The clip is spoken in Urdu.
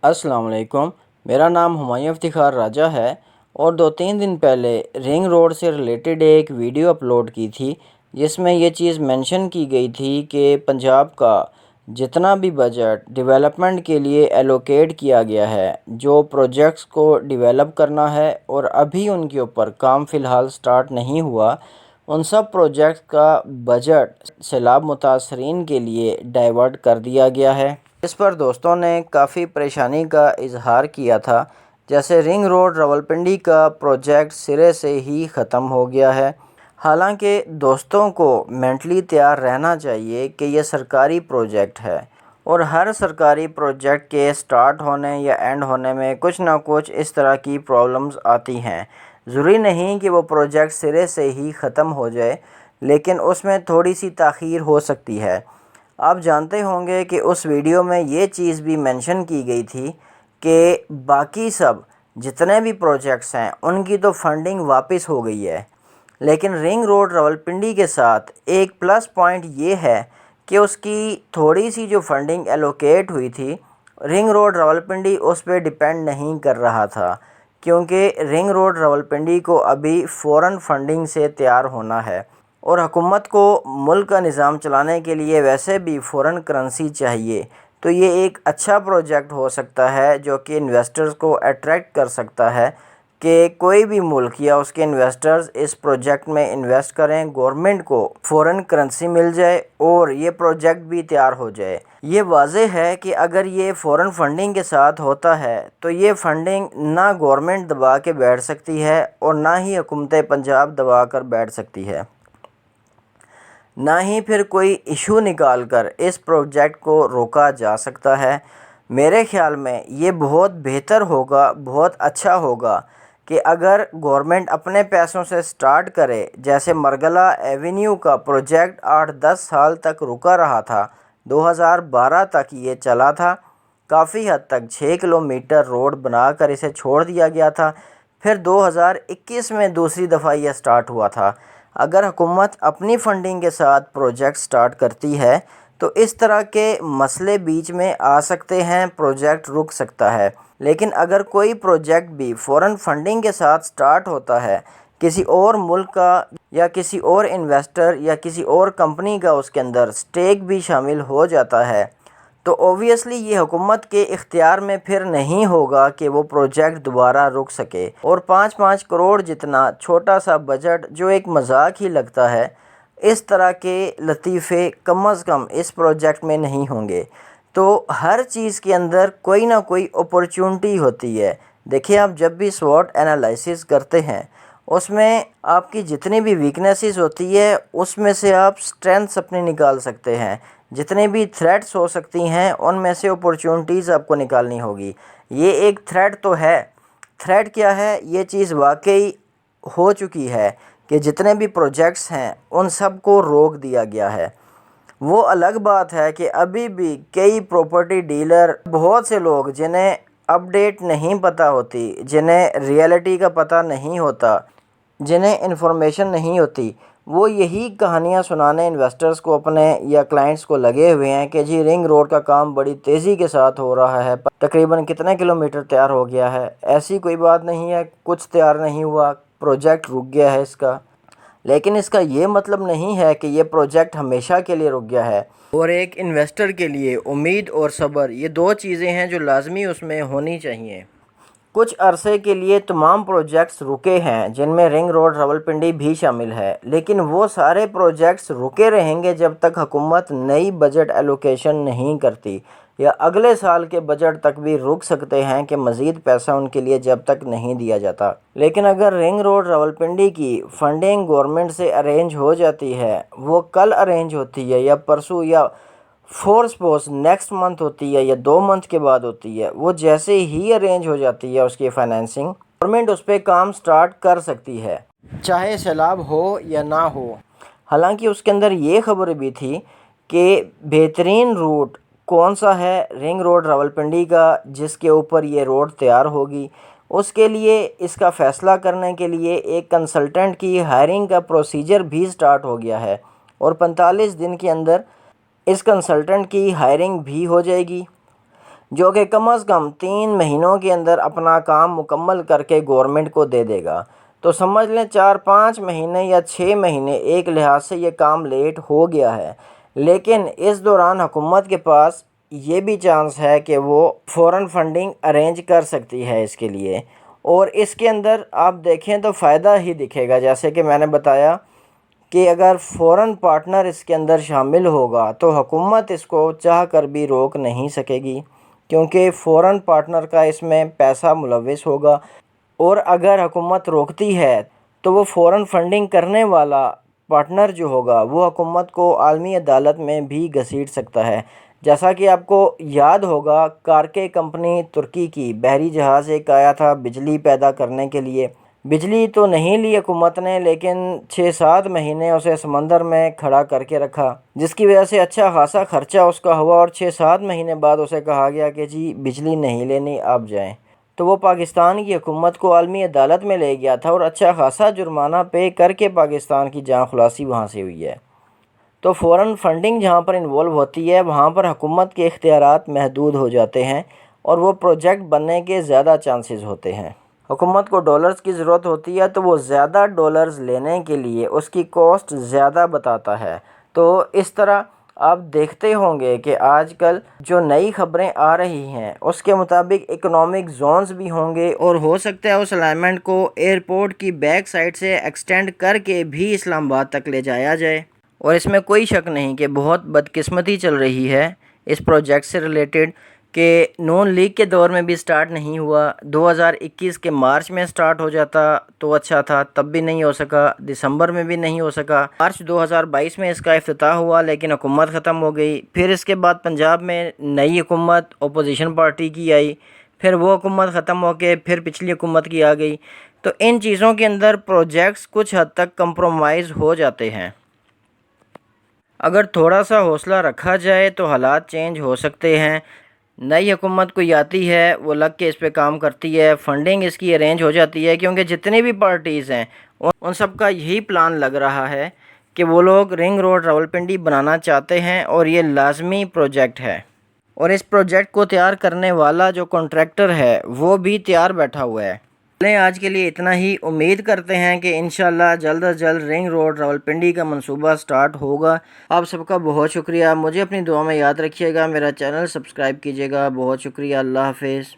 السلام علیکم۔ میرا نام ہمایوں افتخار راجہ ہے اور 2-3 دن پہلے رنگ روڈ سے ریلیٹڈ ایک ویڈیو اپلوڈ کی تھی جس میں یہ چیز مینشن کی گئی تھی کہ پنجاب کا جتنا بھی بجٹ ڈیولپمنٹ کے لیے ایلوکیٹ کیا گیا ہے، جو پروجیکٹس کو ڈیولپ کرنا ہے اور ابھی ان کے اوپر کام فی الحال سٹارٹ نہیں ہوا، ان سب پروجیکٹس کا بجٹ سیلاب متاثرین کے لیے ڈائیورٹ کر دیا گیا ہے۔ اس پر دوستوں نے کافی پریشانی کا اظہار کیا تھا، جیسے رنگ روڈ راولپنڈی کا پروجیکٹ سرے سے ہی ختم ہو گیا ہے۔ حالانکہ دوستوں کو مینٹلی تیار رہنا چاہیے کہ یہ سرکاری پروجیکٹ ہے اور ہر سرکاری پروجیکٹ کے سٹارٹ ہونے یا اینڈ ہونے میں کچھ نہ کچھ اس طرح کی پرابلمز آتی ہیں۔ ضروری نہیں کہ وہ پروجیکٹ سرے سے ہی ختم ہو جائے، لیکن اس میں تھوڑی سی تاخیر ہو سکتی ہے۔ آپ جانتے ہوں گے کہ اس ویڈیو میں یہ چیز بھی مینشن کی گئی تھی کہ باقی سب جتنے بھی پروجیکٹس ہیں ان کی تو فنڈنگ واپس ہو گئی ہے، لیکن رنگ روڈ راولپنڈی کے ساتھ ایک پلس پوائنٹ یہ ہے کہ اس کی تھوڑی سی جو فنڈنگ ایلوکیٹ ہوئی تھی، رنگ روڈ راولپنڈی اس پہ ڈیپینڈ نہیں کر رہا تھا، کیونکہ رنگ روڈ راولپنڈی کو ابھی فوراً فنڈنگ سے تیار ہونا ہے اور حکومت کو ملک کا نظام چلانے کے لیے ویسے بھی فورن کرنسی چاہیے، تو یہ ایک اچھا پروجیکٹ ہو سکتا ہے جو کہ انویسٹرز کو اٹریکٹ کر سکتا ہے کہ کوئی بھی ملک یا اس کے انویسٹرز اس پروجیکٹ میں انویسٹ کریں، گورنمنٹ کو فورن کرنسی مل جائے اور یہ پروجیکٹ بھی تیار ہو جائے۔ یہ واضح ہے کہ اگر یہ فورن فنڈنگ کے ساتھ ہوتا ہے تو یہ فنڈنگ نہ گورنمنٹ دبا کے بیٹھ سکتی ہے اور نہ ہی حکومت پنجاب دبا کر بیٹھ سکتی ہے، نہ ہی پھر کوئی ایشو نکال کر اس پروجیکٹ کو روکا جا سکتا ہے۔ میرے خیال میں یہ بہت بہتر ہوگا، بہت اچھا ہوگا کہ اگر گورنمنٹ اپنے پیسوں سے سٹارٹ کرے، جیسے مرگلہ ایونیو کا پروجیکٹ 8-10 سال تک رکا رہا تھا، 2012 تک یہ چلا تھا، کافی حد تک 6 کلومیٹر روڈ بنا کر اسے چھوڑ دیا گیا تھا، پھر 2021 میں دوسری دفعہ یہ سٹارٹ ہوا تھا۔ اگر حکومت اپنی فنڈنگ کے ساتھ پروجیکٹ سٹارٹ کرتی ہے تو اس طرح کے مسئلے بیچ میں آ سکتے ہیں، پروجیکٹ رک سکتا ہے، لیکن اگر کوئی پروجیکٹ بھی فوراً فنڈنگ کے ساتھ سٹارٹ ہوتا ہے، کسی اور ملک کا یا کسی اور انویسٹر یا کسی اور کمپنی کا اس کے اندر سٹیک بھی شامل ہو جاتا ہے، تو اوبویسلی یہ حکومت کے اختیار میں پھر نہیں ہوگا کہ وہ پروجیکٹ دوبارہ رک سکے، اور 5-5 کروڑ جتنا چھوٹا سا بجٹ جو ایک مذاق ہی لگتا ہے، اس طرح کے لطیفے کم از کم اس پروجیکٹ میں نہیں ہوں گے۔ تو ہر چیز کے اندر کوئی نہ کوئی اپورچونٹی ہوتی ہے۔ دیکھیں، آپ جب بھی SWOT انالائسس کرتے ہیں، اس میں آپ کی جتنی بھی ویکنیسز ہوتی ہے اس میں سے آپ سٹرینتھس اپنی نکال سکتے ہیں، جتنے بھی تھریٹس ہو سکتی ہیں ان میں سے اپورچونٹیز آپ کو نکالنی ہوگی۔ یہ ایک تھریٹ تو ہے۔ تھریٹ کیا ہے؟ یہ چیز واقعی ہو چکی ہے کہ جتنے بھی پروجیکٹس ہیں ان سب کو روک دیا گیا ہے۔ وہ الگ بات ہے کہ ابھی بھی کئی پراپرٹی ڈیلر، بہت سے لوگ جنہیں اپڈیٹ نہیں پتہ ہوتی، جنہیں ریئلٹی کا پتہ نہیں ہوتا، جنہیں انفارمیشن نہیں ہوتی، وہ یہی کہانیاں سنانے انویسٹرز کو اپنے یا کلائنٹس کو لگے ہوئے ہیں کہ جی رنگ روڈ کا کام بڑی تیزی کے ساتھ ہو رہا ہے، تقریباً کتنے کلومیٹر تیار ہو گیا ہے۔ ایسی کوئی بات نہیں ہے، کچھ تیار نہیں ہوا، پروجیکٹ رک گیا ہے اس کا، لیکن اس کا یہ مطلب نہیں ہے کہ یہ پروجیکٹ ہمیشہ کے لیے رک گیا ہے۔ اور ایک انویسٹر کے لیے امید اور صبر، یہ دو چیزیں ہیں جو لازمی اس میں ہونی چاہیے۔ کچھ عرصے کے لیے تمام پروجیکٹس رکے ہیں، جن میں رنگ روڈ راولپنڈی بھی شامل ہے، لیکن وہ سارے پروجیکٹس رکے رہیں گے جب تک حکومت نئی بجٹ ایلوکیشن نہیں کرتی، یا اگلے سال کے بجٹ تک بھی رک سکتے ہیں کہ مزید پیسہ ان کے لیے جب تک نہیں دیا جاتا۔ لیکن اگر رنگ روڈ راولپنڈی کی فنڈنگ گورنمنٹ سے ارینج ہو جاتی ہے، وہ کل ارینج ہوتی ہے یا پرسوں یا فور سپوز نیکسٹ منتھ ہوتی ہے یا 2 منتھ کے بعد ہوتی ہے، وہ جیسے ہی ارینج ہو جاتی ہے اس کی فائنینسنگ، گورنمنٹ اس پہ کام سٹارٹ کر سکتی ہے، چاہے سیلاب ہو یا نہ ہو۔ حالانکہ اس کے اندر یہ خبر بھی تھی کہ بہترین روٹ کون سا ہے رنگ روڈ راولپنڈی کا جس کے اوپر یہ روڈ تیار ہوگی، اس کے لیے اس کا فیصلہ کرنے کے لیے ایک کنسلٹنٹ کی ہائرنگ کا پروسیجر بھی سٹارٹ ہو گیا ہے، اور 45 دن کے اندر اس کنسلٹنٹ کی ہائرنگ بھی ہو جائے گی۔ جو کہ کم از کم 3 مہینوں کے اندر اپنا کام مکمل کر کے گورنمنٹ کو دے دے گا۔ تو سمجھ لیں 4-5 مہینے یا 6 مہینے ایک لحاظ سے یہ کام لیٹ ہو گیا ہے، لیکن اس دوران حکومت کے پاس یہ بھی چانس ہے کہ وہ فوراً فنڈنگ ارینج کر سکتی ہے اس کے لیے، اور اس کے اندر آپ دیکھیں تو فائدہ ہی دکھے گا۔ جیسے کہ میں نے بتایا کہ اگر فوراً پارٹنر اس کے اندر شامل ہوگا تو حکومت اس کو چاہ کر بھی روک نہیں سکے گی، کیونکہ فوراً پارٹنر کا اس میں پیسہ ملوث ہوگا، اور اگر حکومت روکتی ہے تو وہ فوراً فنڈنگ کرنے والا پارٹنر جو ہوگا وہ حکومت کو عالمی عدالت میں بھی گھسیٹ سکتا ہے۔ جیسا کہ آپ کو یاد ہوگا، کارکے کمپنی ترکی کی بحری جہاز ایک آیا تھا بجلی پیدا کرنے کے لیے۔ بجلی تو نہیں لی حکومت نے، لیکن 6-7 مہینے اسے سمندر میں کھڑا کر کے رکھا، جس کی وجہ سے اچھا خاصا خرچہ اس کا ہوا، اور 6-7 مہینے بعد اسے کہا گیا کہ جی بجلی نہیں لینی، آپ جائیں۔ تو وہ پاکستان کی حکومت کو عالمی عدالت میں لے گیا تھا، اور اچھا خاصا جرمانہ پے کر کے پاکستان کی جان خلاصی وہاں سے ہوئی ہے۔ تو فوراً فنڈنگ جہاں پر انوالو ہوتی ہے وہاں پر حکومت کے اختیارات محدود ہو جاتے ہیں، اور وہ پروجیکٹ بننے کے زیادہ چانسز ہوتے ہیں۔ حکومت کو ڈالرز کی ضرورت ہوتی ہے تو وہ زیادہ ڈالرز لینے کے لیے اس کی کاسٹ زیادہ بتاتا ہے۔ تو اس طرح آپ دیکھتے ہوں گے کہ آج کل جو نئی خبریں آ رہی ہیں اس کے مطابق اکنامک زونز بھی ہوں گے، اور ہو سکتا ہے اس الائنمنٹ کو ایئرپورٹ کی بیک سائڈ سے ایکسٹینڈ کر کے بھی اسلام آباد تک لے جایا جائے۔ اور اس میں کوئی شک نہیں کہ بہت بدقسمتی چل رہی ہے اس پروجیکٹ سے ریلیٹڈ، کہ نون لیگ کے دور میں بھی سٹارٹ نہیں ہوا، 2021 کے مارچ میں سٹارٹ ہو جاتا تو اچھا تھا، تب بھی نہیں ہو سکا، دسمبر میں بھی نہیں ہو سکا، مارچ 2022 میں اس کا افتتاح ہوا لیکن حکومت ختم ہو گئی۔ پھر اس کے بعد پنجاب میں نئی حکومت اپوزیشن پارٹی کی آئی، پھر وہ حکومت ختم ہو کے پھر پچھلی حکومت کی آ گئی۔ تو ان چیزوں کے اندر پروجیکٹس کچھ حد تک کمپرومائز ہو جاتے ہیں۔ اگر تھوڑا سا حوصلہ رکھا جائے تو حالات چینج ہو سکتے ہیں۔ نئی حکومت کوئی آتی ہے، وہ لگ کے اس پہ کام کرتی ہے، فنڈنگ اس کی ارینج ہو جاتی ہے، کیونکہ جتنی بھی پارٹیز ہیں ان سب کا یہی پلان لگ رہا ہے کہ وہ لوگ رنگ روڈ راولپنڈی بنانا چاہتے ہیں، اور یہ لازمی پروجیکٹ ہے، اور اس پروجیکٹ کو تیار کرنے والا جو کنٹریکٹر ہے وہ بھی تیار بیٹھا ہوا ہے۔ آج کے لیے اتنا ہی، امید کرتے ہیں کہ انشاءاللہ جلد از جلد رنگ روڈ راولپنڈی کا منصوبہ سٹارٹ ہوگا۔ آپ سب کا بہت شکریہ، مجھے اپنی دعا میں یاد رکھیے گا، میرا چینل سبسکرائب کیجیے گا، بہت شکریہ، اللہ حافظ۔